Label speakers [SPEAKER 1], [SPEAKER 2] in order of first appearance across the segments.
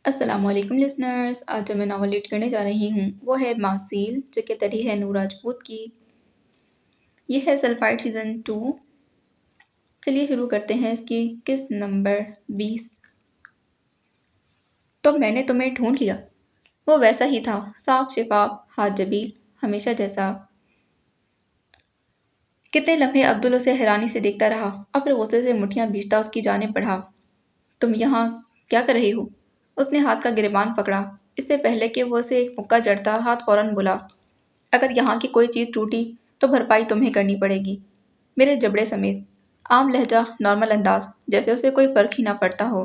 [SPEAKER 1] السلام علیکم لسنرز، آج جو میں ناول ریڈ کرنے جا رہی ہوں وہ ہے محصیل، جو کہ تری ہے نور راجپوت کی۔ یہ ہے سلفائڈ سیزن 2۔ چلیے شروع کرتے ہیں اس کی قسط نمبر 20۔ تو میں نے تمہیں ڈھونڈ لیا۔ وہ ویسا ہی تھا، صاف شفاف، ہاتھ جبیل، ہمیشہ جیسا۔ کتنے لمحے عبدل اسے حیرانی سے دیکھتا رہا اور پھر غصے سے مٹھیاں بھیجتا اس کی جانب بڑھا۔ تم یہاں کیا کر رہی ہو؟ اس نے ہاتھ کا گریبان پکڑا۔ اس سے پہلے کہ وہ اسے ایک مکہ جڑتا، ہاتھ فوراً بولا، اگر یہاں کی کوئی چیز ٹوٹی تو بھرپائی تمہیں کرنی پڑے گی، میرے جبڑے سمیت۔ عام لہجہ، نارمل انداز، جیسے اسے کوئی فرق ہی نہ پڑتا ہو۔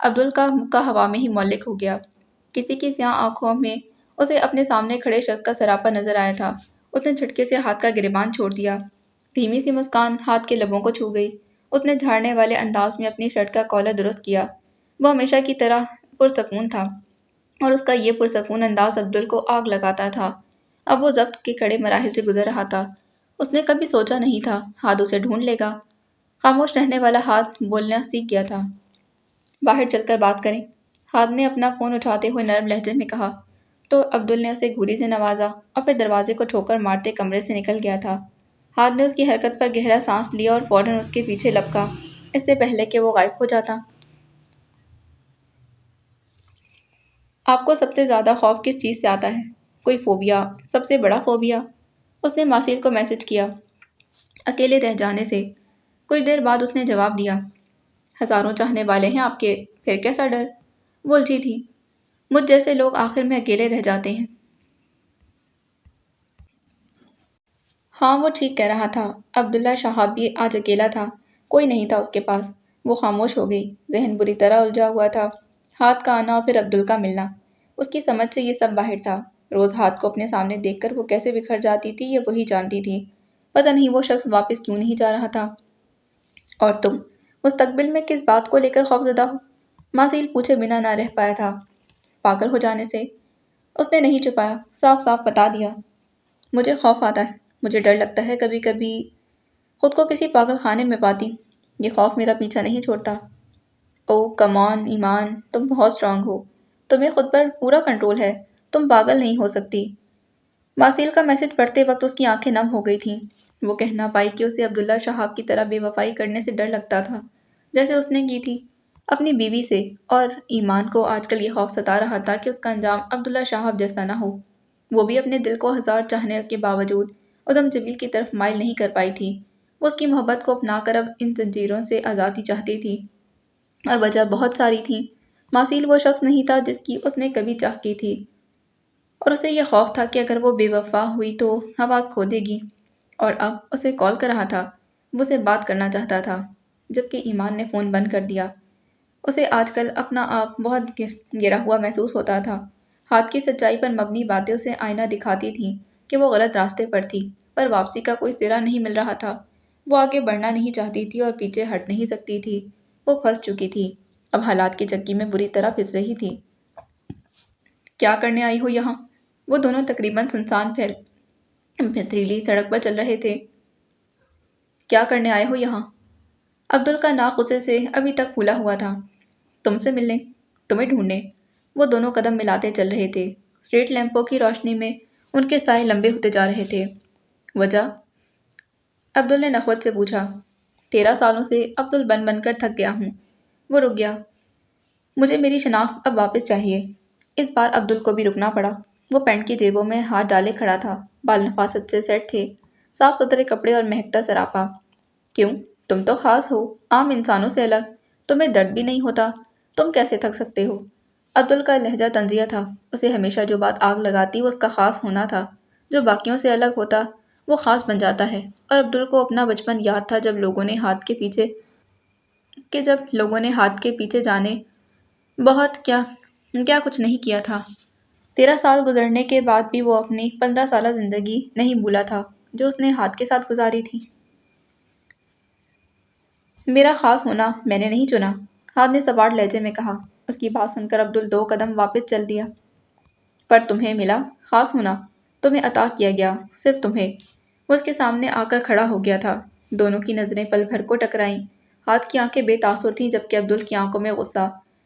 [SPEAKER 1] عبدل کا مکہ ہوا میں ہی معلق ہو گیا۔ کسی کی سیاہ آنکھوں میں اسے اپنے سامنے کھڑے شخص کا سراپا نظر آیا تھا۔ اس نے جھٹکے سے ہاتھ کا گریبان چھوڑ دیا۔ دھیمی سی مسکان ہاتھ کے لبوں کو چھو گئی۔ اس نے جھاڑنے والے انداز میں اپنی شرٹ کا کالر درست کیا۔ وہ ہمیشہ کی طرح پرسکون تھا اور اس کا یہ پرسکون انداز عبدل کو آگ لگاتا تھا۔ اب وہ ضبط کے کڑے مراحل سے گزر رہا تھا۔ اس نے کبھی سوچا نہیں تھا ہاتھ اسے ڈھونڈ لے گا۔ خاموش رہنے والا ہاتھ بولنا سیکھ گیا تھا۔ باہر چل کر بات کریں، ہاتھ نے اپنا فون اٹھاتے ہوئے نرم لہجے میں کہا، تو عبدل نے اسے گھوری سے نوازا اور پھر دروازے کو ٹھوکر مارتے کمرے سے نکل گیا تھا۔ ہاتھ نے اس کی حرکت پر گہرا سانس لیا اور فوراً اس کے پیچھے لپکا، اس سے پہلے کہ وہ غائب ہو جاتا۔ آپ کو سب سے زیادہ خوف کس چیز سے آتا ہے؟ کوئی فوبیا، سب سے بڑا فوبیا؟ اس نے ماسیل کو میسج کیا۔ اکیلے رہ جانے سے۔ کچھ دیر بعد اس نے جواب دیا، ہزاروں چاہنے والے ہیں آپ کے، پھر کیسا ڈر؟ وہ الجھی تھی۔ مجھ جیسے لوگ آخر میں اکیلے رہ جاتے ہیں۔ ہاں وہ ٹھیک کہہ رہا تھا۔ عبداللہ شہاب بھی آج اکیلا تھا، کوئی نہیں تھا اس کے پاس۔ وہ خاموش ہو گئی، ذہن بری طرح الجھا ہوا تھا۔ ہاتھ کا آنا اور پھر عبدل کا ملنا، اس کی سمجھ سے یہ سب باہر تھا۔ روز ہاتھ کو اپنے سامنے دیکھ کر وہ کیسے بکھر جاتی تھی یہ وہی جانتی تھی۔ پتہ نہیں وہ شخص واپس کیوں نہیں جا رہا تھا۔ اور تم مستقبل میں کس بات کو لے کر خوفزدہ ہو؟ ماسیل پوچھے بنا نہ رہ پایا تھا۔ پاگل ہو جانے سے۔ اس نے نہیں چھپایا، صاف صاف بتا دیا۔ مجھے خوف آتا ہے، مجھے ڈر لگتا ہے کبھی کبھی خود کو کسی پاگل خانے میں پاتی۔ یہ خوف میرا پیچھا نہیں چھوڑتا۔ او کم آن ایمان، تم بہت اسٹرانگ ہو، تمہیں خود پر پورا کنٹرول ہے، تم پاگل نہیں ہو سکتی۔ ماسیل کا میسج پڑھتے وقت اس کی آنکھیں نم ہو گئی تھیں۔ وہ کہہ نہ پائی کہ اسے عبداللہ شہاب کی طرح بے وفائی کرنے سے ڈر لگتا تھا، جیسے اس نے کی تھی اپنی بیوی سے، اور ایمان کو آج کل یہ خوف ستا رہا تھا کہ اس کا انجام عبداللہ شہاب جیسا نہ ہو۔ وہ بھی اپنے دل کو ہزار چاہنے کے باوجود ادم جمیل کی طرف مائل نہیں کر پائی تھی۔ وہ اس کی محبت کو اپنا کر اب ان زنجیروں سے آزادی چاہتی تھی، اور وجہ بہت ساری تھیں۔ ماسیل وہ شخص نہیں تھا جس کی اس نے کبھی چاہ کی تھی، اور اسے یہ خوف تھا کہ اگر وہ بے وفا ہوئی تو آواز کھو دے گی۔ اور اب اسے کال کر رہا تھا، وہ اسے بات کرنا چاہتا تھا، جبکہ ایمان نے فون بند کر دیا۔ اسے آج کل اپنا آپ بہت گرا ہوا محسوس ہوتا تھا۔ ہاتھ کی سچائی پر مبنی باتیں اسے آئینہ دکھاتی تھیں کہ وہ غلط راستے پر تھی، پر واپسی کا کوئی سرا نہیں مل رہا تھا۔ وہ آگے بڑھنا نہیں چاہتی تھی اور پیچھے ہٹ نہیں سکتی تھی۔ وہ پھنس چکی تھی، اب حالات کی چکی میں بری طرح پھنس رہی تھی۔ کیا کرنے آئی ہو یہاں؟ وہ دونوں تقریباً سنسان پتھریلی سڑک پر چل رہے تھے۔ کیا کرنے آئے ہو یہاں؟ عبدل کا ناک غصے سے ابھی تک پھولا ہوا تھا۔ تم سے ملنے، تمہیں ڈھونڈنے۔ وہ دونوں قدم ملاتے چل رہے تھے۔ اسٹریٹ لیمپوں کی روشنی میں ان کے سائے لمبے ہوتے جا رہے تھے۔ وجہ؟ عبدل نے نخوت سے پوچھا۔ 13 سالوں سے عبدل بن بن کر تھک گیا ہوں۔ وہ رک گیا۔ مجھے میری شناخت اب واپس چاہیے۔ اس بار عبدل کو بھی رکنا پڑا۔ وہ پینٹ کی جیبوں میں ہاتھ ڈالے کھڑا تھا۔ بال نفاست سے سیٹ تھے، صاف ستھرے کپڑے اور مہکتا سراپا۔ کیوں؟ تم تو خاص ہو، عام انسانوں سے الگ۔ تمہیں درد بھی نہیں ہوتا، تم کیسے تھک سکتے ہو؟ عبدل کا لہجہ طنزیہ تھا۔ اسے ہمیشہ جو بات آگ لگاتی وہ اس کا خاص ہونا تھا۔ جو باقیوں سے الگ ہوتا وہ خاص بن جاتا ہے۔ اور عبدل کو اپنا بچپن یاد تھا، جب لوگوں نے ہاتھ کے پیچھے جانے بہت کیا کچھ نہیں کیا تھا۔ 13 سال گزرنے کے بعد بھی وہ اپنی 15 سالہ زندگی نہیں بھولا تھا جو اس نے ہاتھ کے ساتھ گزاری تھی۔ میرا خاص ہونا میں نے نہیں چنا، ہاتھ نے سواڑ لہجے میں کہا۔ اس کی بات سن کر عبدل 2 قدم واپس چل دیا۔ پر تمہیں ملا خاص ہونا، تمہیں عطا کیا گیا، صرف تمہیں۔ وہ اس کے سامنے آ کر کھڑا ہو گیا تھا۔ دونوں کی نظریں پل بھر کو ٹکرائیں۔ ہاتھ کی آنکھیں بے تاثر تھیں، جبکہ عبدل کی آنکھوں میں غصہ،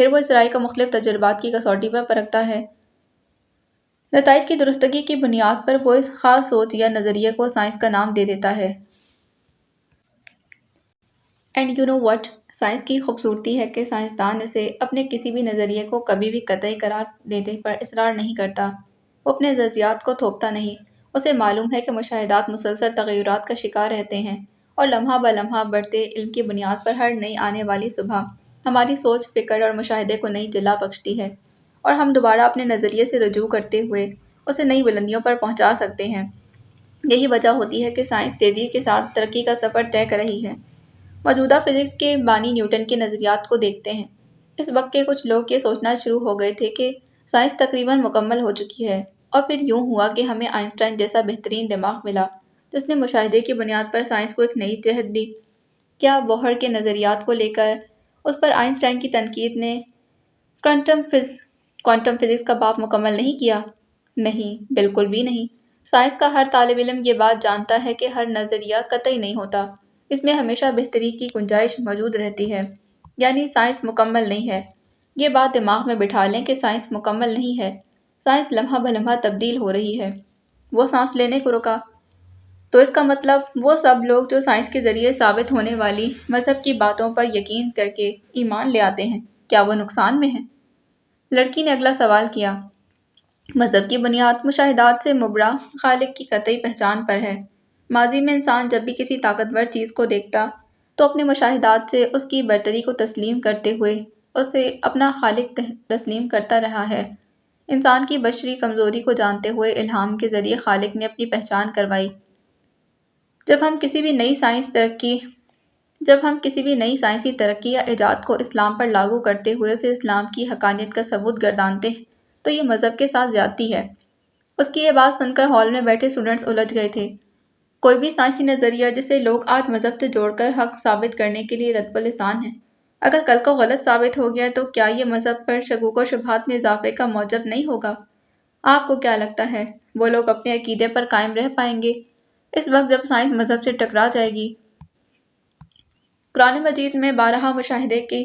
[SPEAKER 1] پھر وہ اس رائے کو مختلف تجربات کی کسوٹی پر پرکھتا ہے۔ نتائج کی درستگی کی بنیاد پر وہ اس خاص سوچ یا نظریے کو سائنس کا نام دے دیتا ہے۔ And you know what, science کی خوبصورتی ہے کہ سائنسدان اسے اپنے کسی بھی نظریے کو کبھی بھی قطعی قرار دینے پر اصرار نہیں کرتا۔ وہ اپنے نظریات کو تھوپتا نہیں۔ اسے معلوم ہے کہ مشاہدات مسلسل تغیرات کا شکار رہتے ہیں اور لمحہ بہ لمحہ بڑھتے علم کی بنیاد پر ہر نئی آنے والی صبح ہماری سوچ، فکر اور مشاہدے کو نئی جلا بخشتی ہے اور ہم دوبارہ اپنے نظریے سے رجوع کرتے ہوئے اسے نئی بلندیوں پر پہنچا سکتے ہیں۔ یہی وجہ ہوتی ہے کہ سائنس تیزی کے ساتھ ترقی کا سفر طے کر رہی ہے۔ موجودہ فزکس کے بانی نیوٹن کے نظریات کو دیکھتے ہیں۔ اس وقت کے کچھ لوگ یہ سوچنا شروع ہو گئے تھے کہ سائنس تقریباً مکمل ہو چکی ہے، اور پھر یوں ہوا کہ ہمیں آئنسٹائن جیسا بہترین دماغ ملا جس نے مشاہدے کی بنیاد پر سائنس کو ایک نئی جہت دی۔ کیا بوہر کے نظریات کو لے کر اس پر آئنسٹائن کی تنقید نے کوانٹم فزکس کا باب مکمل نہیں کیا؟ نہیں، بالکل بھی نہیں۔ سائنس کا ہر طالب علم یہ بات جانتا ہے کہ ہر نظریہ قطعی نہیں ہوتا، اس میں ہمیشہ بہتری کی گنجائش موجود رہتی ہے، یعنی سائنس مکمل نہیں ہے۔ یہ بات دماغ میں بٹھا لیں کہ سائنس مکمل نہیں ہے، سائنس لمحہ بہ لمحہ تبدیل ہو رہی ہے۔ وہ سانس لینے کو رکا۔ تو اس کا مطلب وہ سب لوگ جو سائنس کے ذریعے ثابت ہونے والی مذہب کی باتوں پر یقین کر کے ایمان لے آتے ہیں، کیا وہ نقصان میں ہیں؟ لڑکی نے اگلا سوال کیا۔ مذہب کی بنیاد مشاہدات سے مبرا خالق کی قطعی پہچان پر ہے۔ ماضی میں انسان جب بھی کسی طاقتور چیز کو دیکھتا تو اپنے مشاہدات سے اس کی برتری کو تسلیم کرتے ہوئے اسے اپنا خالق تسلیم کرتا رہا ہے۔ انسان کی بشری کمزوری کو جانتے ہوئے الہام کے ذریعے خالق نے اپنی پہچان کروائی۔ جب ہم کسی بھی نئی سائنسی ترقی یا ایجاد کو اسلام پر لاگو کرتے ہوئے اسے اسلام کی حقانیت کا ثبوت گردانتے ہیں تو یہ مذہب کے ساتھ زیادتی ہے۔ اس کی یہ بات سن کر ہال میں بیٹھے اسٹوڈنٹس الجھ گئے تھے۔ کوئی بھی سائنسی نظریہ جسے لوگ آج مذہب سے جوڑ کر حق ثابت کرنے کے لیے رتب لسان ہیں، اگر کل کو غلط ثابت ہو گیا تو کیا یہ مذہب پر شکوک و شبہات میں اضافے کا موجب نہیں ہوگا؟ آپ کو کیا لگتا ہے وہ لوگ اپنے عقیدے پر قائم رہ پائیں گے اس وقت جب سائنس مذہب سے ٹکرا جائے گی؟ قرآن مجید میں بارہا مشاہدے کے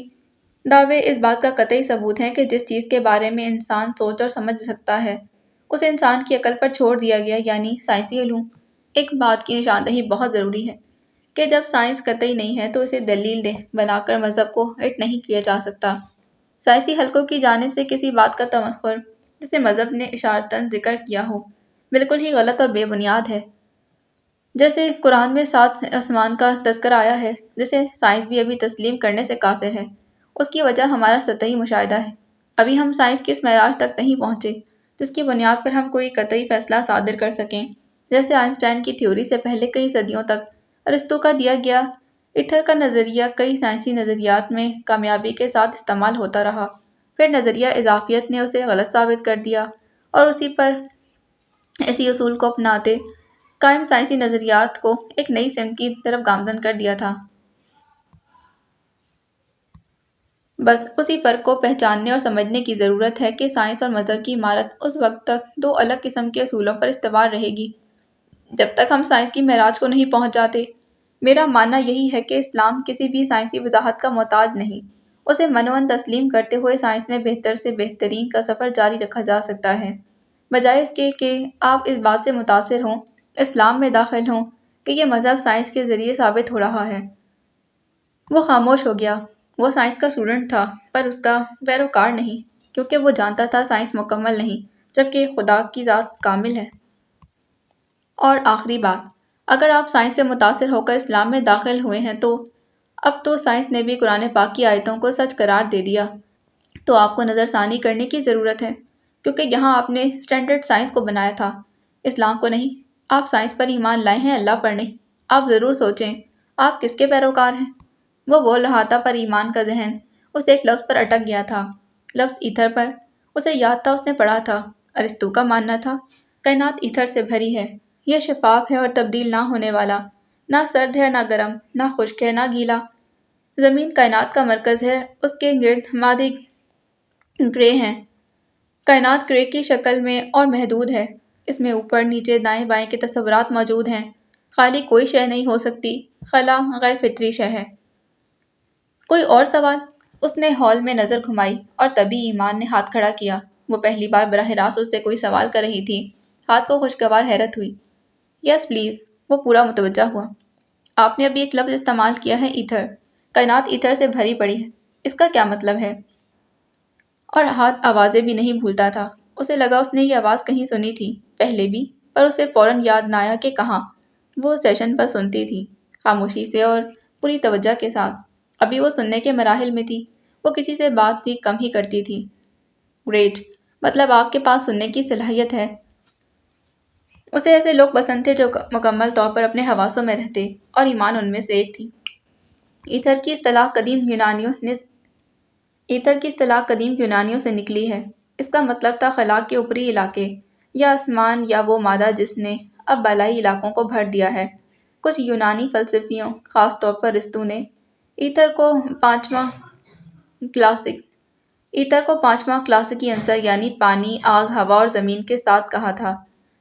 [SPEAKER 1] دعوے اس بات کا قطعی ثبوت ہیں کہ جس چیز کے بارے میں انسان سوچ اور سمجھ سکتا ہے اسے انسان کی عقل پر چھوڑ دیا گیا، یعنی سائنسی علوم۔ ایک بات کی نشاندہی بہت ضروری ہے کہ جب سائنس قطعی نہیں ہے تو اسے دلیل بنا کر مذہب کو ہٹ نہیں کیا جا سکتا۔ سائنسی حلقوں کی جانب سے کسی بات کا تمسخر جسے مذہب نے اشارتاً ذکر کیا ہو بالکل ہی غلط اور بے بنیاد ہے۔ جیسے قرآن میں 7 آسمان کا تذکرہ آیا ہے جسے سائنس بھی ابھی تسلیم کرنے سے قاصر ہے، اس کی وجہ ہمارا سطحی مشاہدہ ہے۔ ابھی ہم سائنس کی اس معراج تک نہیں پہنچے جس کی بنیاد پر ہم کوئی قطعی فیصلہ صادر کر سکیں۔ جیسے آئنسٹائن کی تھیوری سے پہلے کئی صدیوں تک ارسطو کا دیا گیا ایتھر کا نظریہ کئی سائنسی نظریات میں کامیابی کے ساتھ استعمال ہوتا رہا، پھر نظریہ اضافیت نے اسے غلط ثابت کر دیا اور اسی اصول کو اپناتے قائم سائنسی نظریات کو ایک نئی سمت کی طرف گامزن کر دیا تھا۔ بس اسی فرق کو پہچاننے اور سمجھنے کی ضرورت ہے کہ سائنس اور مذہب کی عمارت اس وقت تک 2 الگ قسم کے اصولوں پر استوار رہے گی جب تک ہم سائنس کی معراج کو نہیں پہنچ جاتے۔ میرا ماننا یہی ہے کہ اسلام کسی بھی سائنسی وضاحت کا محتاج نہیں، اسے منوعاً تسلیم کرتے ہوئے سائنس میں بہتر سے بہترین کا سفر جاری رکھا جا سکتا ہے، بجائے اس کے کہ آپ اس بات سے متاثر ہوں، اسلام میں داخل ہوں کہ یہ مذہب سائنس کے ذریعے ثابت ہو رہا ہے۔ وہ خاموش ہو گیا۔ وہ سائنس کا اسٹوڈنٹ تھا پر اس کا پیروکار نہیں، کیونکہ وہ جانتا تھا سائنس مکمل نہیں جبکہ خدا کی ذات کامل ہے۔ اور آخری بات، اگر آپ سائنس سے متاثر ہو کر اسلام میں داخل ہوئے ہیں تو اب تو سائنس نے بھی قرآن پاک کی آیتوں کو سچ قرار دے دیا، تو آپ کو نظر ثانی کرنے کی ضرورت ہے، کیونکہ یہاں آپ نے اسٹینڈرڈ سائنس کو بنایا تھا، اسلام کو نہیں۔ آپ سائنس پر ایمان لائے ہیں، اللہ پر نہیں۔ آپ ضرور سوچیں آپ کس کے پیروکار ہیں؟ وہ بول رہا تھا پر ایمان کا ذہن اس ایک لفظ پر اٹک گیا تھا، لفظ ایتھر پر۔ اسے یاد تھا، اس نے پڑھا تھا، ارسطو کا ماننا تھا کائنات ایتھر سے بھری ہے، یہ شفاف ہے اور تبدیل نہ ہونے والا، نہ سرد ہے نہ گرم، نہ خشک ہے نہ گیلا۔ زمین کائنات کا مرکز ہے، اس کے گرد مادے کرے ہیں۔ کائنات کرے کی شکل میں اور محدود ہے، اس میں اوپر نیچے دائیں بائیں کے تصورات موجود ہیں، خالی کوئی شے نہیں ہو سکتی، خلا غیر فطری شے ہے۔ کوئی اور سوال؟ اس نے ہال میں نظر گھمائی اور تبھی ایمان نے ہاتھ کھڑا کیا۔ وہ پہلی بار براہ راست اس سے کوئی سوال کر رہی تھی۔ ہاتھ کو خوشگوار حیرت ہوئی۔ یس پلیز، وہ پورا متوجہ ہوا۔ آپ نے ابھی ایک لفظ استعمال کیا ہے، ایتھر۔ کائنات ایتھر سے بھری پڑی ہے، اس کا کیا مطلب ہے؟ اور ہاتھ آوازیں بھی نہیں بھولتا تھا۔ اسے لگا اس نے یہ آواز کہیں سنی تھی پہلے بھی، پر اسے فوراً یاد نہ آیا کہ کہاں۔ وہ سیشن پر سنتی تھی، خاموشی سے اور پوری توجہ کے ساتھ۔ ابھی وہ سننے کے مراحل میں تھی، وہ کسی سے بات بھی کم ہی کرتی تھی۔ گریٹ، مطلب آپ کے پاس سننے کی صلاحیت ہے۔ اسے ایسے لوگ پسند تھے جو مکمل طور پر اپنے حواسوں میں رہتے، اور ایمان ان میں سے ایک تھی۔ ایتھر کی اصطلاح قدیم یونانیوں سے نکلی ہے۔ اس کا مطلب تھا خلا کے اوپری علاقے، یا آسمان، یا وہ مادہ جس نے اب بالائی علاقوں کو بھر دیا ہے۔ کچھ یونانی فلسفیوں، خاص طور پر ارسطو نے ایتھر کو پانچواں کلاسیکی عنصر یعنی پانی، آگ، ہوا اور زمین کے ساتھ کہا تھا۔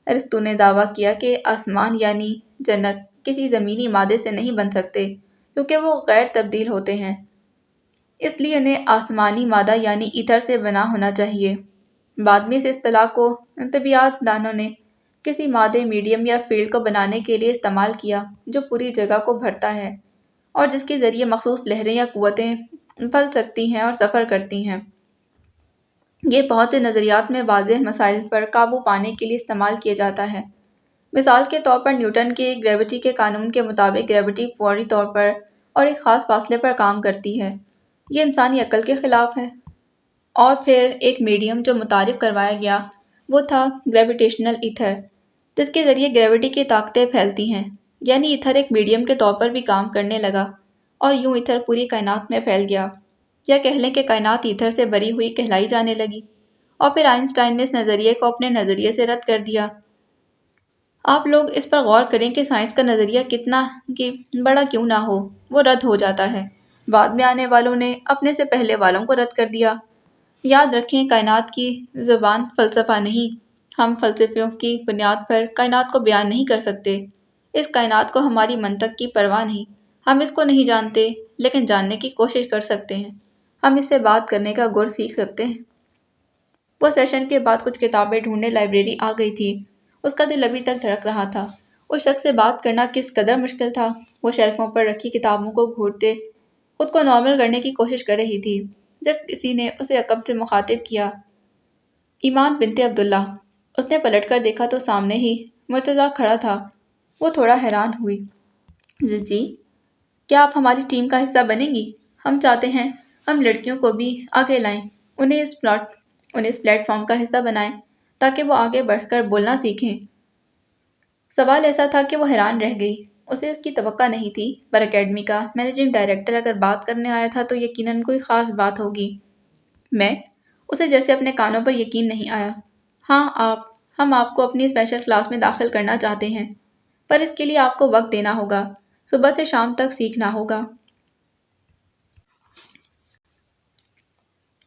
[SPEAKER 1] ارسطو نے دعویٰ کیا کہ آسمان یعنی جنت کسی زمینی مادے سے نہیں بن سکتے کیونکہ وہ غیر تبدیل ہوتے ہیں، اس لیے انہیں آسمانی مادہ یعنی ایتھر سے بنا ہونا چاہیے۔ بعد میں اس اصطلاح کو طبیعیات دانوں نے کسی مادے، میڈیم یا فیلڈ کو بنانے کے لیے استعمال کیا جو پوری جگہ کو بھرتا ہے اور جس کے ذریعے مخصوص لہریں یا قوتیں پھل سکتی ہیں اور سفر کرتی ہیں۔ یہ بہت سے نظریات میں واضح مسائل پر قابو پانے کے لیے استعمال کیا جاتا ہے۔ مثال کے طور پر نیوٹن کے گریوٹی کے قانون کے مطابق گریوٹی فوری طور پر اور ایک خاص فاصلے پر کام کرتی ہے۔ یہ انسانی عقل کے خلاف ہے۔ اور پھر ایک میڈیم جو متعارف کروایا گیا وہ تھا گریویٹیشنل ایتھر، جس کے ذریعے گریوٹی کی طاقتیں پھیلتی ہیں، یعنی ایتھر ایک میڈیم کے طور پر بھی کام کرنے لگا اور یوں ایتھر پوری کائنات میں پھیل گیا، یا کہہ لیں کہ کائنات ایتھر سے بری ہوئی کہلائی جانے لگی۔ اور پھر آئنسٹائن نے اس نظریے کو اپنے نظریے سے رد کر دیا۔ آپ لوگ اس پر غور کریں کہ سائنس کا نظریہ کتنا بڑا کیوں نہ ہو، وہ رد ہو جاتا ہے۔ بعد میں آنے والوں نے اپنے سے پہلے والوں کو رد کر دیا۔ یاد رکھیں، کائنات کی زبان فلسفہ نہیں۔ ہم فلسفیوں کی بنیاد پر کائنات کو بیان نہیں کر سکتے۔ اس کائنات کو ہماری منطق کی پرواہ نہیں۔ ہم اس کو نہیں جانتے، لیکن جاننے کی کوشش کر سکتے ہیں۔ ہم اس سے بات کرنے کا گر سیکھ سکتے ہیں۔ وہ سیشن کے بعد کچھ کتابیں ڈھونڈنے لائبریری آ گئی تھی۔ اس کا دل ابھی تک دھڑک رہا تھا۔ اس شخص سے بات کرنا کس قدر مشکل تھا۔ وہ شیلفوں پر رکھی کتابوں کو گھورتے خود کو نارمل کرنے کی کوشش کر رہی تھی جب کسی نے اسے عقب سے مخاطب کیا۔ ایمان بنت عبداللہ۔ اس نے پلٹ کر دیکھا تو سامنے ہی مرتضیٰ کھڑا تھا۔ وہ تھوڑا حیران ہوئی۔ جی، کیا آپ ہماری ٹیم کا حصہ بنیں گی؟ ہم چاہتے ہیں ہم لڑکیوں کو بھی آگے لائیں، انہیں اس پلیٹ فارم کا حصہ بنائیں تاکہ وہ آگے بڑھ کر بولنا سیکھیں۔ سوال ایسا تھا کہ وہ حیران رہ گئی۔ اسے اس کی توقع نہیں تھی، پر اکیڈمی کا مینیجنگ ڈائریکٹر اگر بات کرنے آیا تھا تو یقیناً کوئی خاص بات ہوگی۔ اسے جیسے اپنے کانوں پر یقین نہیں آیا۔ ہاں، ہم آپ کو اپنی اسپیشل کلاس میں داخل کرنا چاہتے ہیں، پر اس کے لیے آپ کو وقت دینا ہوگا، صبح سے شام تک سیکھنا ہوگا۔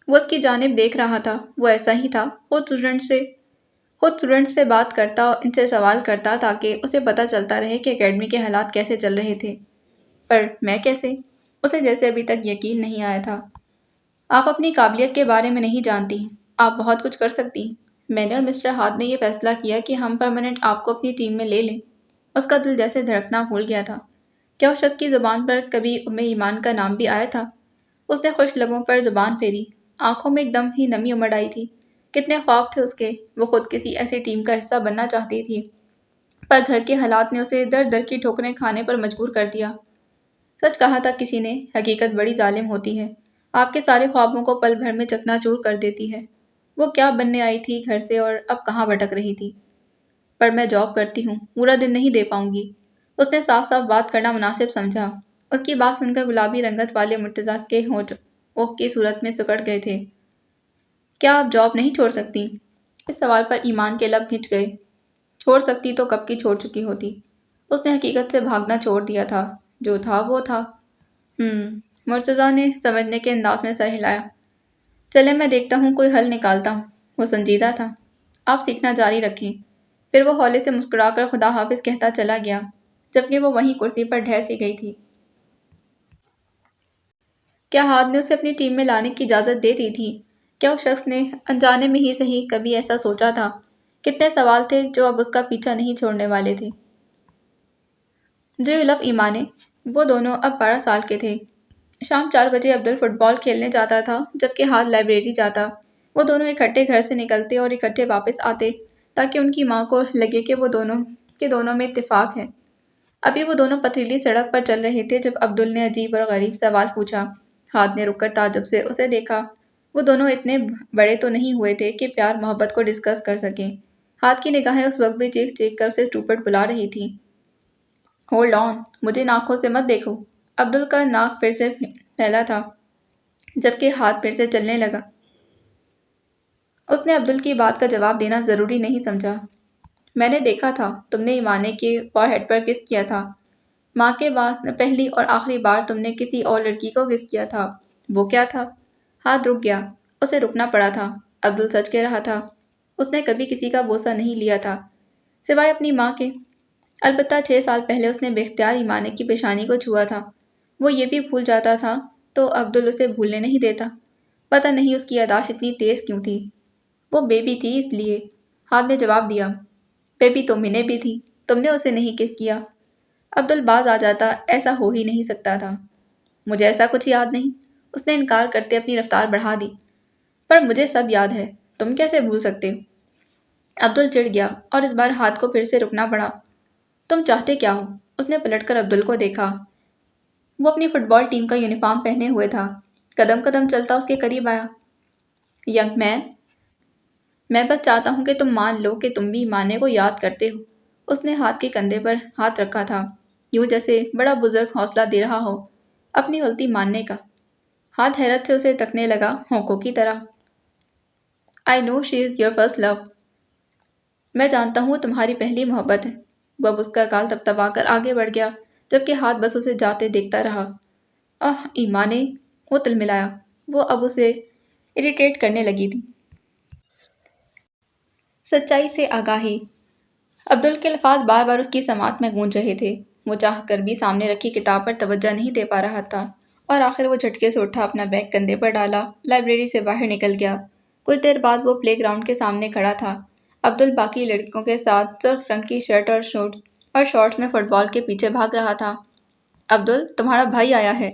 [SPEAKER 1] وہ اس کی جانب دیکھ رہا تھا۔ وہ ایسا ہی تھا، خود اسٹوڈنٹ سے بات کرتا اور ان سے سوال کرتا تاکہ اسے پتہ چلتا رہے کہ اکیڈمی کے حالات کیسے چل رہے تھے۔ پر میں کیسے؟ اسے جیسے ابھی تک یقین نہیں آیا تھا۔ آپ اپنی قابلیت کے بارے میں نہیں جانتی، آپ بہت کچھ کر سکتی ہیں۔ میں نے اور مسٹر ہاتھ نے یہ فیصلہ کیا کہ ہم پرماننٹ آپ کو اپنی ٹیم میں لے لیں۔ اس کا دل جیسے دھڑکنا بھول گیا تھا۔ کیا اس شخص کی زبان پر کبھی ایمان کا نام بھی آیا تھا؟ اس نے خشک لبوں پر زبان پھیری، آنکھوں میں ایک دم ہی نمی امڑ آئی تھی۔ کتنے خواب تھے اس کے، وہ خود کسی ایسی ٹیم کا حصہ بننا چاہتی تھی، پر گھر کے حالات نے اسے در در کی ٹھوکریں کھانے پر مجبور کر دیا۔ سچ کہا تھا کسی نے، حقیقت بڑی ظالم ہوتی ہے، آپ کے سارے خوابوں کو پل بھر میں چکنا چور کر دیتی ہے۔ وہ کیا بننے آئی تھی گھر سے اور اب کہاں بھٹک رہی تھی؟ پر میں جاب کرتی ہوں، پورا دن نہیں دے پاؤں گی۔ اس نے صاف صاف بات کرنا مناسب سمجھا۔ اس کی بات سن کر گلابی رنگت والے مرتضیٰ کے ہونٹ اوہ کی صورت میں سکڑ گئے تھے۔ کیا آپ جاب نہیں چھوڑ سکتی؟ اس سوال پر ایمان کے لب کھنچ گئے۔ چھوڑ سکتی تو کب کی چھوڑ چکی ہوتی۔ اس نے حقیقت سے بھاگنا چھوڑ دیا تھا، جو تھا وہ تھا۔ مرتضیٰ نے سمجھنے کے انداز میں سر ہلایا۔ چلے میں دیکھتا ہوں کوئی حل نکالتا ہوں۔ وہ سنجیدہ تھا۔ آپ سیکھنا جاری رکھیں۔ پھر وہ ہولے سے مسکرا کر خدا حافظ کہتا چلا گیا، جبکہ وہ وہیں کرسی پر ڈھہ سی گئی تھی۔ کیا ہاد نے اسے اپنی ٹیم میں لانے کی اجازت دے دی تھی؟ کیا اس شخص نے انجانے میں ہی صحیح کبھی ایسا سوچا تھا؟ کتنے سوال تھے جو اب اس کا پیچھا نہیں چھوڑنے والے تھے۔ جو لف ایمانے، وہ دونوں اب 12 سال کے تھے۔ شام 4 بجے عبدل فٹ بال کھیلنے جاتا تھا جبکہ ہاد لائبریری جاتا۔ وہ دونوں اکٹھے گھر سے نکلتے اور اکٹھے واپس آتے تاکہ ان کی ماں کو لگے کہ وہ دونوں میں اتفاق ہے۔ ابھی وہ دونوں پتھریلی سڑک پر چل رہے تھے جب عبدل نے عجیب اور غریب سوال پوچھا۔ ہاد نے رک کر تعجب سے اسے دیکھا۔ وہ دونوں اتنے بڑے تو نہیں ہوئے تھے کہ پیار محبت کو ڈسکس کر سکیں۔ ہاد کی نگاہیں اس وقت بھی چیخ چیخ کر اسے اسٹوپڈ بلا رہی تھی۔ ہولڈ آن، مجھے ناکوں سے مت دیکھو۔ عبدل کا ناک پھر سے پھیلا تھا جبکہ ہاتھ پھر سے چلنے لگا۔ اس نے عبدل کی بات کا جواب دینا ضروری نہیں سمجھا۔ میں نے دیکھا تھا تم نے ایمانے کے فور ہیڈ پر کس کیا تھا۔ ماں کے بعد پہلی اور آخری بار تم نے کسی اور لڑکی کو کس کیا تھا۔ وہ کیا تھا؟ ہاتھ رک گیا۔ اسے رکنا پڑا تھا۔ عبدل سچ کہہ رہا تھا۔ اس نے کبھی کسی کا بوسہ نہیں لیا تھا سوائے اپنی ماں کے۔ البتہ 6 سال پہلے اس نے بے اختیار ایمانے کی پیشانی کو چھوا تھا۔ وہ یہ بھی بھول جاتا تھا تو عبدل اسے بھولنے نہیں دیتا۔ پتہ نہیں اس کی یادداشت اتنی تیز کیوں تھی۔ وہ بیبی تھی اس لیے، ہاتھ نے جواب دیا۔ بیبی تو منہ بھی تھی، تم نے اسے نہیں کس کیا۔ عبدل باز آ جاتا، ایسا ہو ہی نہیں سکتا تھا۔ مجھے ایسا کچھ یاد نہیں، اس نے انکار کرتے اپنی رفتار بڑھا دی۔ پر مجھے سب یاد ہے، تم کیسے بھول سکتے ہو؟ عبدل چڑ گیا اور اس بار ہاتھ کو پھر سے رکنا پڑا۔ تم چاہتے کیا ہو؟ اس نے پلٹ کر عبدل کو دیکھا۔ وہ اپنی فٹ بال ٹیم کا یونیفارم پہنے ہوئے تھا۔ قدم قدم چلتا اس کے قریب آیا۔ ینگ مین، میں بس چاہتا ہوں کہ تم مان لو کہ تم بھی ایمانے کو یاد کرتے ہو۔ اس نے ہاتھ کے کندھے پر ہاتھ رکھا تھا، یوں جیسے بڑا بزرگ حوصلہ دے رہا ہو اپنی غلطی ماننے کا۔ ہاتھ حیرت سے اسے تکنے لگا، ہونکوں کی طرح۔ I know she is your first love۔ میں جانتا ہوں وہ تمہاری پہلی محبت ہے۔ وہ اب اس کا گال تپتپا کر آگے بڑھ گیا جبکہ ہاتھ بس اسے جاتے دیکھتا رہا۔ ایمانے، وہ تلملایا۔ وہ اب اسے اریٹیٹ کرنے لگی تھی۔ سچائی سے آگاہی۔ عبدل کے الفاظ بار بار اس کی سماعت میں گونج رہے تھے۔ وہ چاہ کر بھی سامنے رکھی کتاب پر توجہ نہیں دے پا رہا تھا اور آخر وہ جھٹکے سے اٹھا، اپنا بیگ کندھے پر ڈالا، لائبریری سے باہر نکل گیا۔ کچھ دیر بعد وہ پلے گراؤنڈ کے سامنے کھڑا تھا۔ عبدل باقی لڑکیوں کے ساتھ سرخ رنگ کی شرٹ اور شارٹس میں فٹ بال کے پیچھے بھاگ رہا تھا۔ عبدل، تمہارا بھائی آیا ہے۔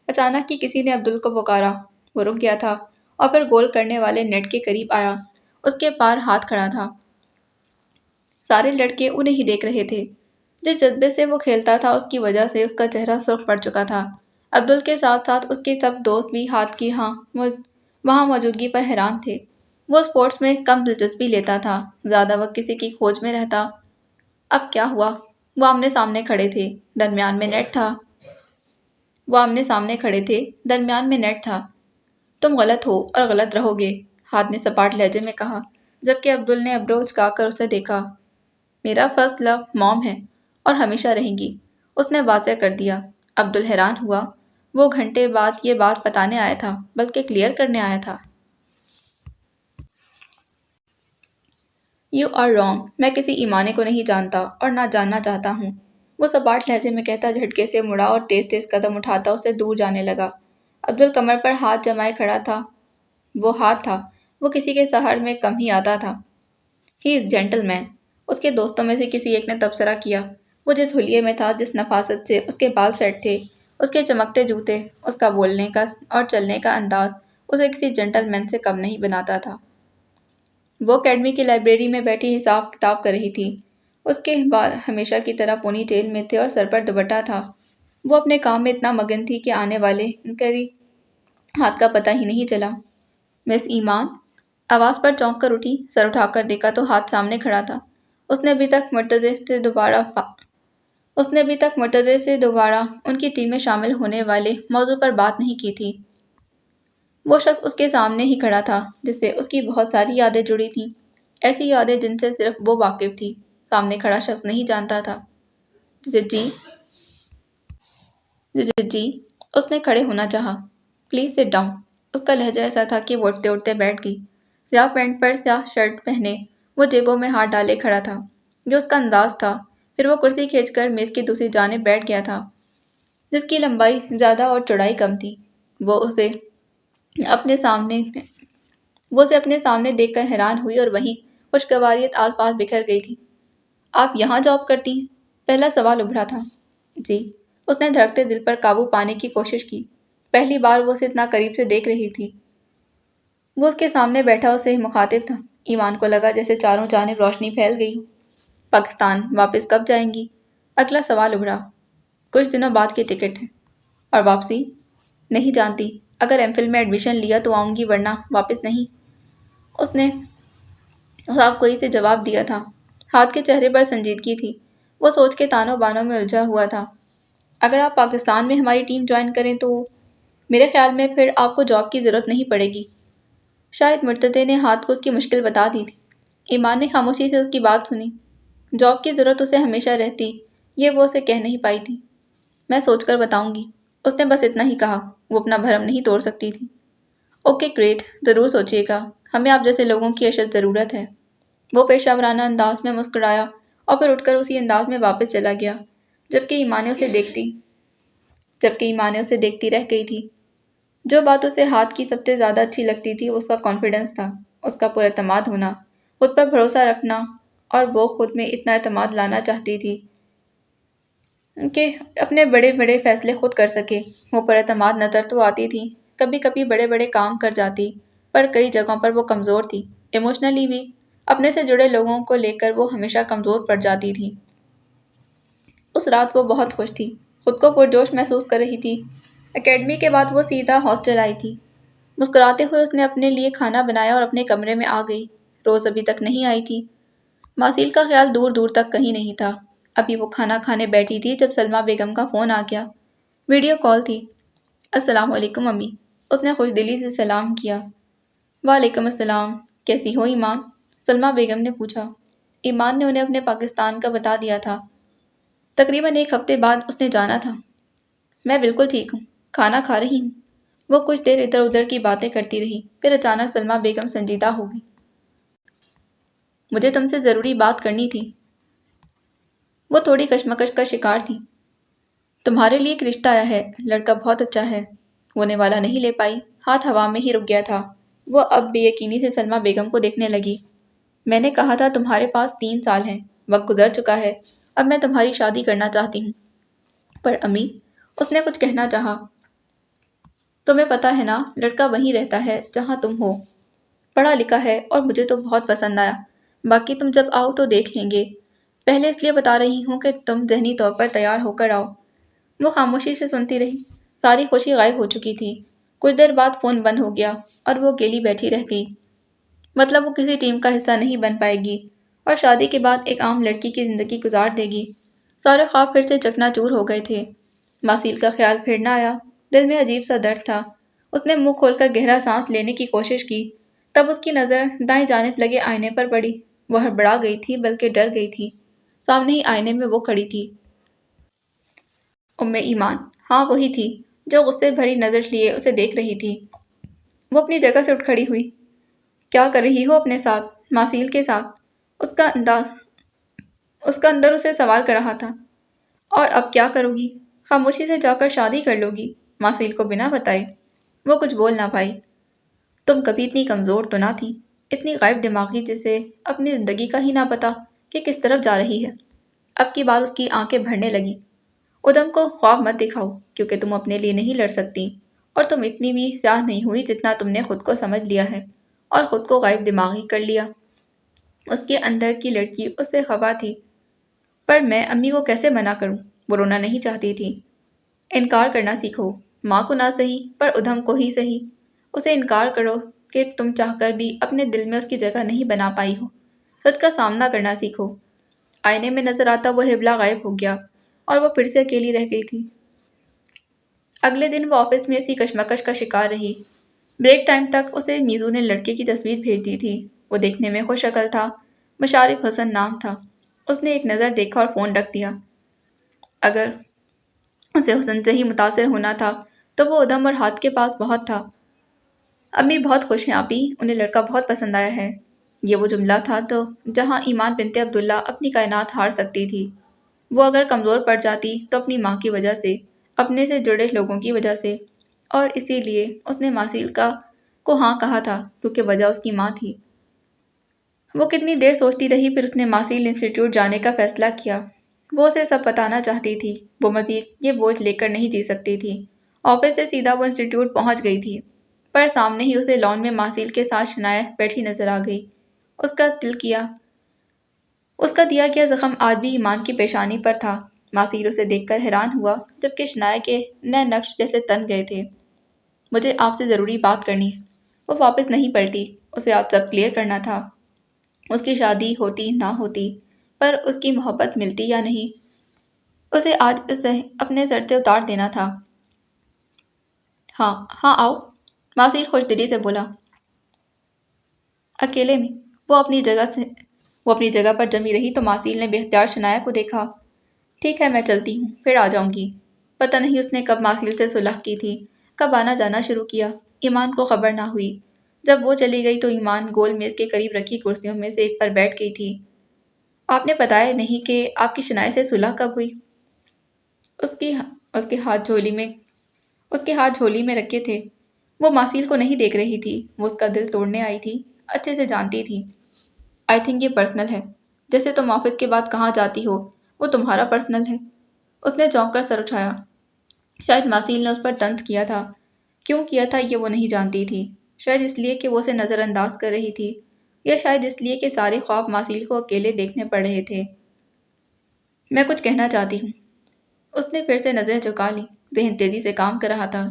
[SPEAKER 1] اچانک ہی کسی نے عبدل کو پکارا۔ وہ رک گیا تھا اور پھر گول کرنے والے نیٹ کے قریب آیا۔ اس کے پار ہاتھ کھڑا تھا۔ سارے لڑکے انہیں ہی دیکھ رہے تھے۔ جس جذبے سے وہ کھیلتا تھا اس کی وجہ سے اس کا چہرہ سرخ پڑ چکا تھا۔ عبدل کے ساتھ ساتھ اس کے سب دوست بھی ہاتھ کی وہاں موجودگی پر حیران تھے۔ وہ اسپورٹس میں کم دلچسپی لیتا تھا، زیادہ وقت کسی کی کھوج میں رہتا۔ اب کیا ہوا؟ وہ آمنے سامنے کھڑے تھے، درمیان میں نیٹ تھا۔ تم غلط ہو اور غلط رہو گے، ہاتھ نے سپاٹ لہجے میں کہا جبکہ عبدل نے ابرو اچکا کر اسے دیکھا۔ میرا فرسٹ لو موم ہے اور ہمیشہ رہیں گی، اس نے واضح کر دیا۔ عبدل حیران ہوا۔ وہ گھنٹے بعد یہ بات بتانے آیا تھا بلکہ کلیئر کرنے آیا تھا۔ You are wrong۔ میں کسی ایمانے کو نہیں جانتا اور نہ جاننا چاہتا ہوں، وہ سپاٹ لہجے میں کہتا جھٹکے سے مڑا اور تیز تیز قدم اٹھاتا اسے دور جانے لگا۔ عبدل کمر پر ہاتھ جمائے کھڑا تھا۔ وہ ہاتھ تھا، وہ کسی کے سحر میں کم ہی آتا تھا۔ He is gentleman، اس کے دوستوں میں سے کسی ایک نے تبصرہ کیا۔ وہ جس حلیے میں تھا، جس نفاست سے اس کے بال سیٹ تھے، اس کے چمکتے جوتے، اس کا بولنے کا اور چلنے کا انداز اسے کسی جنٹل مین سے کم نہیں بناتا تھا۔ وہ اکیڈمی کی لائبریری میں بیٹھی حساب کتاب کر رہی تھی۔ اس کے بال ہمیشہ کی طرح پونی ٹیل میں تھے اور سر پر دوپٹہ تھا۔ وہ اپنے کام میں اتنا مگن تھی کہ آنے والے انکوائری ہاتھ کا پتہ ہی نہیں چلا۔ مس ایمان، آواز پر چونک کر اٹھی، سر اٹھا کر دیکھا تو ہاتھ سامنے کھڑا تھا۔ اس نے ابھی تک مرتضی سے دوبارہ ان کی ٹیم میں شامل ہونے والے موضوع پر بات نہیں کی تھی۔ وہ شخص اس کے سامنے ہی کھڑا تھا جس سے اس کی بہت ساری یادیں جڑی تھیں، ایسی یادیں جن سے صرف وہ واقف تھی۔ سامنے کھڑا شخص نہیں جانتا تھا۔ جی، اس نے کھڑے ہونا چاہا۔ Please sit down. اس کا لہجہ ایسا تھا کہ وہ اٹھتے اٹھتے بیٹھ گئی۔ سیاہ پینٹ پر سیاہ شرٹ پہنے وہ جیبوں میں ہاتھ ڈالے کھڑا تھا، جو اس کا انداز تھا۔ پھر وہ کرسی کھینچ کر میز کی دوسری جانب بیٹھ گیا تھا، جس کی لمبائی زیادہ اور چوڑائی کم تھی۔ وہ اسے اپنے سامنے وہ اسے اپنے سامنے دیکھ کر حیران ہوئی اور وہیں خوشگواریت آس پاس بکھر گئی تھی۔ آپ یہاں جاب کرتی ہیں؟ پہلا سوال ابھرا تھا۔ جی۔ اس نے دھڑکتے دل پر قابو پانے کی کوشش کی۔ پہلی بار وہ اسے اتنا قریب سے دیکھ رہی تھی۔ وہ اس کے سامنے بیٹھا اسے مخاطب تھا۔ ایمان کو لگا جیسے چاروں جانب روشنی پھیل گئی ہو۔ پاکستان واپس کب جائیں گی؟ اگلا سوال ابھرا۔ کچھ دنوں بعد کی ٹکٹ ہے۔ اور واپسی؟ نہیں جانتی۔ اگر ایم فل میں ایڈمیشن لیا تو آؤں گی ورنہ واپس نہیں۔ اس نے صاف گوئی سے جواب دیا تھا۔ ہاتھ کے چہرے پر سنجیدگی تھی۔ وہ سوچ کے تانوں بانوں میں الجھا ہوا تھا۔ اگر آپ پاکستان میں ہماری ٹیم جوائن کریں تو میرے خیال میں پھر آپ کو جاب کی ضرورت نہیں پڑے گی۔ شاید مرتضی نے ہاتھ کو اس کی مشکل بتا دی تھی۔ ایمان نے خاموشی سے اس کی بات سنی۔ جاب کی ضرورت اسے ہمیشہ رہتی، یہ وہ اسے کہہ نہیں پائی تھی۔ میں سوچ کر بتاؤں گی۔ اس نے بس اتنا ہی کہا۔ وہ اپنا بھرم نہیں توڑ سکتی تھی۔ اوکے گریٹ، ضرور سوچیے گا۔ ہمیں آپ جیسے لوگوں کی اشد ضرورت ہے۔ وہ پیشہ ورانہ انداز میں مسکرایا اور پھر اٹھ کر اسی انداز میں واپس چلا گیا، جبکہ ایمان اسے دیکھتی رہ گئی تھی۔ جو بات اسے ہاتھ کی سب سے زیادہ اچھی لگتی تھی وہ اس کا کانفیڈنس تھا، اس کا پر اعتماد ہونا، خود پر بھروسہ رکھنا، اور وہ خود میں اتنا اعتماد لانا چاہتی تھی کہ اپنے بڑے بڑے فیصلے خود کر سکے۔ وہ پر اعتماد نظر تو آتی تھی، کبھی کبھی بڑے بڑے کام کر جاتی، پر کئی جگہوں پر وہ کمزور تھی، ایموشنلی بھی۔ اپنے سے جڑے لوگوں کو لے کر وہ ہمیشہ کمزور پڑ جاتی تھی۔ اس رات وہ بہت خوش تھی، خود کو پرجوش محسوس کر رہی تھی۔ اکیڈمی کے بعد وہ سیدھا ہاسٹل آئی تھی۔ مسکراتے ہوئے اس نے اپنے لیے کھانا بنایا اور اپنے کمرے میں آ گئی۔ روز ابھی تک نہیں آئی تھی۔ ماسیل کا خیال دور دور تک کہیں نہیں تھا۔ ابھی وہ کھانا کھانے بیٹھی تھی جب سلمیٰ بیگم کا فون آ گیا۔ ویڈیو کال تھی۔ السلام علیکم امی، اس نے خوش دلی سے سلام کیا۔ وعلیکم السلام، کیسی ہو ایمان؟ سلمیٰ بیگم نے پوچھا۔ ایمان نے انہیں اپنے پاکستان کا بتا دیا تھا۔ تقریباً ایک ہفتے بعد اس نے جانا تھا۔ میں بالکل ٹھیک ہوں، کھانا کھا رہی ہوں۔ وہ کچھ دیر ادھر ادھر کی باتیں کرتی رہی، پھر اچانک سلمیٰ بیگم سنجیدہ ہو گئی۔ مجھے تم سے ضروری بات کرنی تھی۔ وہ تھوڑی کشمکش کا شکار تھی۔ تمہارے لیے ایک رشتہ آیا ہے، لڑکا بہت اچھا ہے۔ ہونے والا نہیں لے پائی، ہاتھ ہوا میں ہی رک گیا تھا۔ وہ اب بے یقینی سے سلمیٰ بیگم کو دیکھنے لگی۔ میں نے کہا تھا تمہارے پاس 3 سال ہیں، وقت گزر چکا ہے، اب میں تمہاری شادی کرنا چاہتی ہوں۔ پر امی، اس نے کچھ کہنا چاہا۔ تمہیں پتہ ہے نا، لڑکا وہیں رہتا ہے جہاں تم ہو، پڑھا لکھا ہے اور مجھے تو بہت پسند آیا۔ باقی تم جب آؤ تو دیکھ لیں گے، پہلے اس لیے بتا رہی ہوں کہ تم ذہنی طور پر تیار ہو کر آؤ۔ وہ خاموشی سے سنتی رہی، ساری خوشی غائب ہو چکی تھی۔ کچھ دیر بعد فون بند ہو گیا اور وہ اکیلی بیٹھی رہ گئی۔ مطلب وہ کسی ٹیم کا حصہ نہیں بن پائے گی اور شادی کے بعد ایک عام لڑکی کی زندگی گزار دے گی۔ سارے خواب پھر سے چکنا چور ہو گئے تھے۔ ماسیل کا خیال پھر نہ آیا، دل میں عجیب سا درد تھا۔ اس نے منہ کھول کر گہرا سانس لینے کی کوشش کی، تب اس کی نظر دائیں جانب لگے آئینے پر پڑی۔ وہ ہڑبڑا گئی تھی بلکہ ڈر گئی تھی۔ سامنے ہی آئینے میں وہ کھڑی تھی۔ ایمان، ہاں وہی تھی، جو غصے بھری نظر لیے اسے دیکھ رہی تھی۔ وہ اپنی جگہ سے اٹھ کھڑی ہوئی۔ کیا کر رہی ہو اپنے ساتھ؟ ماسیل کے ساتھ؟ اس کا اندر اسے سوال کر رہا تھا۔ اور اب کیا کرو گی؟ خاموشی سے جا کر شادی کر لو گی، ماسیل کو بنا بتائے؟ وہ کچھ بول نہ پائی۔ تم کبھی اتنی کمزور تو نہ تھی، اتنی غائب دماغی جسے اپنی زندگی کا ہی نہ پتا کہ کس طرف جا رہی ہے۔ اب کی بار اس کی آنکھیں بھرنے لگیں۔ ادھم کو خواب مت دکھاؤ، کیونکہ تم اپنے لیے نہیں لڑ سکتی، اور تم اتنی بھی سیاہ نہیں ہوئی جتنا تم نے خود کو سمجھ لیا ہے اور خود کو غائب دماغی کر لیا۔ اس کے اندر کی لڑکی اس سے خفا تھی۔ پر میں امی کو کیسے منع کروں؟ وہ رونا نہیں چاہتی تھی۔ انکار کرنا سیکھو، ماں کو نہ صحیح پر ادھم کو ہی صحیح۔ اسے انکار کرو کہ تم چاہ کر بھی اپنے دل میں اس کی جگہ نہیں بنا پائی ہو۔ سچ کا سامنا کرنا سیکھو۔ آئینے میں نظر آتا وہ ہبلا غائب ہو گیا اور وہ پھر سے اکیلی رہ گئی تھی۔ اگلے دن وہ آفس میں اسی کشمکش کا شکار رہی۔ بریک ٹائم تک اسے میزو نے لڑکے کی تصویر بھیج دی تھی۔ وہ دیکھنے میں خوش شکل تھا، مشارف حسن نام تھا۔ اس نے ایک نظر دیکھا اور فون رکھ دیا۔ اگر اسے حسن سے ہی متاثر ہونا تھا تو وہ ادھم اور ہاتھ کے پاس بہت تھا۔ امی بہت خوش ہیں آپی، انہیں لڑکا بہت پسند آیا ہے۔ یہ وہ جملہ تھا تو جہاں ایمان بنت عبداللہ اپنی کائنات ہار سکتی تھی۔ وہ اگر کمزور پڑ جاتی تو اپنی ماں کی وجہ سے، اپنے سے جڑے لوگوں کی وجہ سے۔ اور اسی لیے اس نے ماسیل کو ہاں کہا تھا کیونکہ وجہ اس کی ماں تھی۔ وہ کتنی دیر سوچتی رہی، پھر اس نے ماسیل انسٹیٹیوٹ جانے کا فیصلہ کیا۔ وہ اسے سب بتانا چاہتی تھی، وہ مزید یہ بوجھ لے کر نہیں جی سکتی تھی۔ آفس سے سیدھا وہ انسٹیٹیوٹ پہنچ گئی تھی، پر سامنے ہی اسے لان میں ماسیل کے ساتھ شنایا بیٹھی نظر آ گئی۔ اس کا دیا گیا زخم آج بھی ایمان کی پیشانی پر تھا۔ ماسیل اسے دیکھ کر حیران ہوا، جبکہ شنایا کے نئے نقش جیسے تن گئے تھے۔ مجھے آپ سے ضروری بات کرنی ہے۔ وہ واپس نہیں پلٹی، اسے آج سب کلیئر کرنا تھا۔ اس کی شادی ہوتی نہ ہوتی، پر اس کی محبت ملتی یا نہیں، اسے آج اسے اپنے سر سے اتار دینا تھا۔ ہاں ہاں آؤ، ماسیل خوش دلی سے بولا۔ اکیلے میں وہ اپنی جگہ پر جمی رہی تو ماسیل نے بے اختیار شنایا کو دیکھا۔ ٹھیک ہے میں چلتی ہوں، پھر آ جاؤں گی۔ پتہ نہیں اس نے کب ماسیل سے صلح کی تھی، کب آنا جانا شروع کیا، ایمان کو خبر نہ ہوئی۔ جب وہ چلی گئی تو ایمان گول میز کے قریب رکھی کرسیوں میں سے ایک پر بیٹھ گئی تھی۔ آپ نے بتایا نہیں کہ آپ کی شنایا سے صلح کب ہوئی؟ اس کے ہاتھ جھولی میں رکھے تھے۔ وہ ماسیل کو نہیں دیکھ رہی تھی، وہ اس کا دل توڑنے آئی تھی، اچھے سے جانتی تھی۔ آئی تھنک یہ پرسنل ہے، جیسے تم آفس کے بعد کہاں جاتی ہو وہ تمہارا پرسنل ہے۔ اس نے چونک کر سر اٹھایا۔ شاید ماسیل نے اس پر طنز کیا تھا، کیوں کیا تھا یہ وہ نہیں جانتی تھی۔ شاید اس لیے کہ وہ اسے نظر انداز کر رہی تھی، یا شاید اس لیے کہ سارے خواب ماسیل کو اکیلے دیکھنے پڑ رہے تھے۔ میں کچھ کہنا چاہتی ہوں۔ اس نے پھر سے نظریں جھکا لیں، ذہن تیزی سے کام کر رہا تھا۔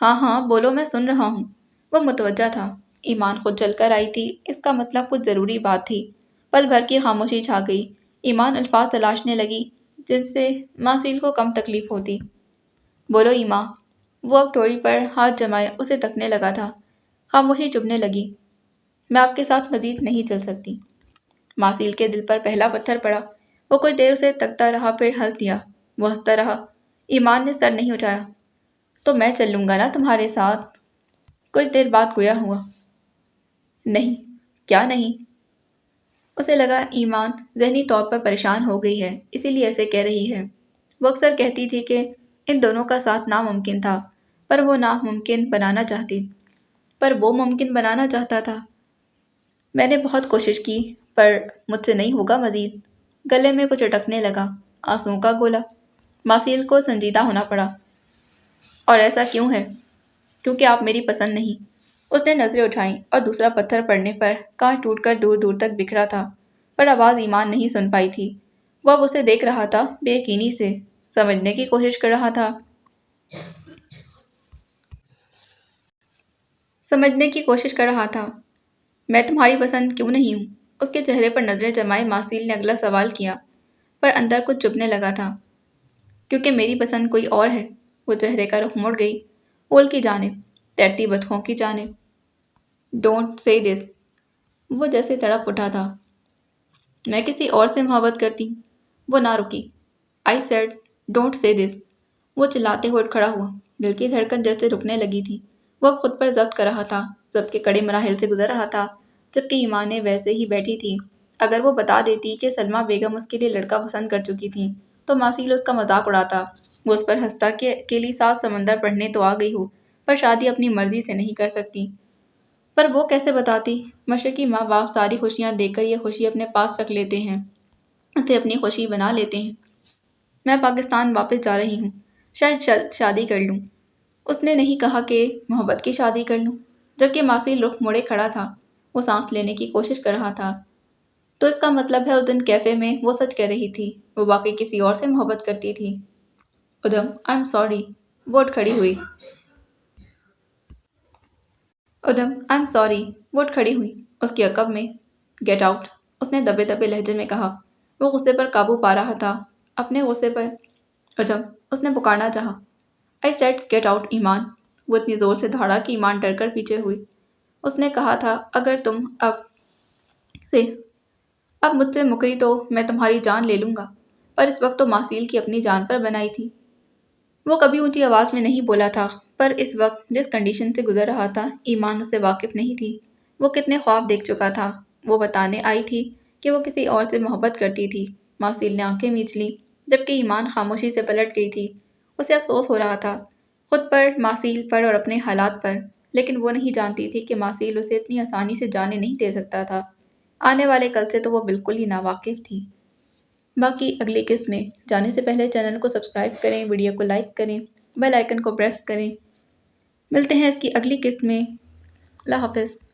[SPEAKER 1] ہاں ہاں بولو، میں سن رہا ہوں۔ وہ متوجہ تھا، ایمان خود چل کر آئی تھی، اس کا مطلب کچھ ضروری بات تھی۔ پل بھر کی خاموشی چھا گئی۔ ایمان الفاظ تلاشنے لگی جن سے ماسیل کو کم تکلیف ہوتی۔ بولو ایمان۔ وہ اب ٹوری پر ہاتھ جمائے اسے تکنے لگا تھا۔ خاموشی چبھنے لگی۔ میں آپ کے ساتھ مزید نہیں چل سکتی۔ ماسیل کے دل پر پہلا پتھر پڑا۔ وہ کچھ دیر اسے تکتا رہا، پھر ہنس دیا۔ وہ ہنستا رہا۔ ایمان نے سر نہیں اٹھایا۔ تو میں چل لوں گا نا تمہارے ساتھ؟ کچھ دیر بعد گویا ہوا۔ نہیں۔ کیا نہیں؟ اسے لگا ایمان ذہنی طور پر پریشان ہو گئی ہے، اسی لیے ایسے کہہ رہی ہے۔ وہ اکثر کہتی تھی کہ ان دونوں کا ساتھ ناممکن تھا، پر وہ ممکن بنانا چاہتا تھا۔ میں نے بہت کوشش کی، پر مجھ سے نہیں ہوگا مزید۔ گلے میں کچھ اٹکنے لگا، آنسوؤں کا گولا۔ ماسیل کو سنجیدہ ہونا پڑا۔ اور ایسا کیوں ہے؟ کیونکہ آپ میری پسند نہیں۔ اس نے نظریں اٹھائیں اور دوسرا پتھر پڑنے پر کانچ ٹوٹ کر دور دور تک بکھرا تھا، پر آواز ایمان نہیں سن پائی تھی۔ وہ اب اسے دیکھ رہا تھا، بے یقینی سے سمجھنے کی کوشش کر رہا تھا۔ میں تمہاری پسند کیوں نہیں ہوں؟ اس کے چہرے پر نظریں جمائے ماسیل نے اگلا سوال کیا، پر اندر کچھ چبھنے لگا تھا۔ کیونکہ میری پسند کوئی اور ہے۔ وہ چہرے کا رخ موڑ گئی، پول کی جانب، تیرتی بطخوں کی جانب۔ ڈونٹ سے دس۔ وہ جیسے تڑپ اٹھا تھا۔ میں کسی اور سے محبت کرتی ہوں۔ وہ نہ رکی۔ آئی سیڈ ڈونٹ سے دس۔ وہ چلاتے ہوئے کھڑا ہوا، دل کی دھڑکن جیسے رکنے لگی تھی۔ وہ اب خود پر ضبط کر رہا تھا، ضبط کے کڑے مراحل سے گزر رہا تھا، جبکہ ایمان ویسے ہی بیٹھی تھی۔ اگر وہ بتا دیتی کہ سلمیٰ بیگم اس کے لیے لڑکا پسند کر چکی تھی تو ماسیل اس کا مذاق اڑاتا، وہ اس پر ہنستا کہ اکیلی سات سمندر پڑھنے تو آ گئی ہو، پر شادی اپنی مرضی سے نہیں کر سکتی۔ پر وہ کیسے بتاتی؟ مشرقی ماں باپ ساری خوشیاں دے کر یہ خوشی اپنے پاس رکھ لیتے ہیں، اسے اپنی خوشی بنا لیتے ہیں۔ میں پاکستان واپس جا رہی ہوں، شاید شادی کر لوں۔ اس نے نہیں کہا کہ محبت کی شادی کر لوں، جبکہ ماسیل رخ موڑے کھڑا تھا، وہ سانس لینے کی کوشش کر رہا تھا۔ تو اس کا مطلب ہے اس دن کیفے میں وہ سچ کہہ رہی تھی، وہ واقعی کسی اور سے محبت کرتی تھی۔ ادھم آئی ایم سوری۔ وہ اٹھ کھڑی ہوئی۔ اس کے عقب میں گیٹ آؤٹ، اس نے دبے دبے لہجے میں کہا۔ وہ غصے پر قابو پا رہا تھا، اپنے غصے پر۔ ادھم، اس نے پکارنا چاہا۔ آئی سیڈ گیٹ آؤٹ ایمان۔ وہ اتنی زور سے دھاڑا کہ ایمان ڈر کر پیچھے ہوئی۔ اس نے کہا تھا اگر تم اب مجھ سے مکری تو میں تمہاری جان لے لوں گا، پر اس وقت تو ماسیل کی اپنی جان پر بنائی تھی۔ وہ کبھی اونچی آواز میں نہیں بولا تھا، پر اس وقت جس کنڈیشن سے گزر رہا تھا ایمان اس سے واقف نہیں تھی۔ وہ کتنے خواب دیکھ چکا تھا۔ وہ بتانے آئی تھی کہ وہ کسی اور سے محبت کرتی تھی۔ ماسیل نے آنکھیں میچ لیں، جبکہ ایمان خاموشی سے پلٹ گئی تھی۔ اسے افسوس ہو رہا تھا، خود پر، ماسیل پر اور اپنے حالات پر، لیکن وہ نہیں جانتی تھی کہ ماسیل اسے اتنی آسانی سے جانے نہیں دے سکتا تھا۔ آنے والے کل سے تو وہ بالکل ہی ناواقف تھی۔ باقی اگلی قسط میں جانے سے پہلے چینل کو سبسکرائب کریں، ویڈیو کو لائک کریں، بیل آئیکن کو پریس کریں۔ ملتے ہیں اس کی اگلی قسط میں۔ اللہ حافظ۔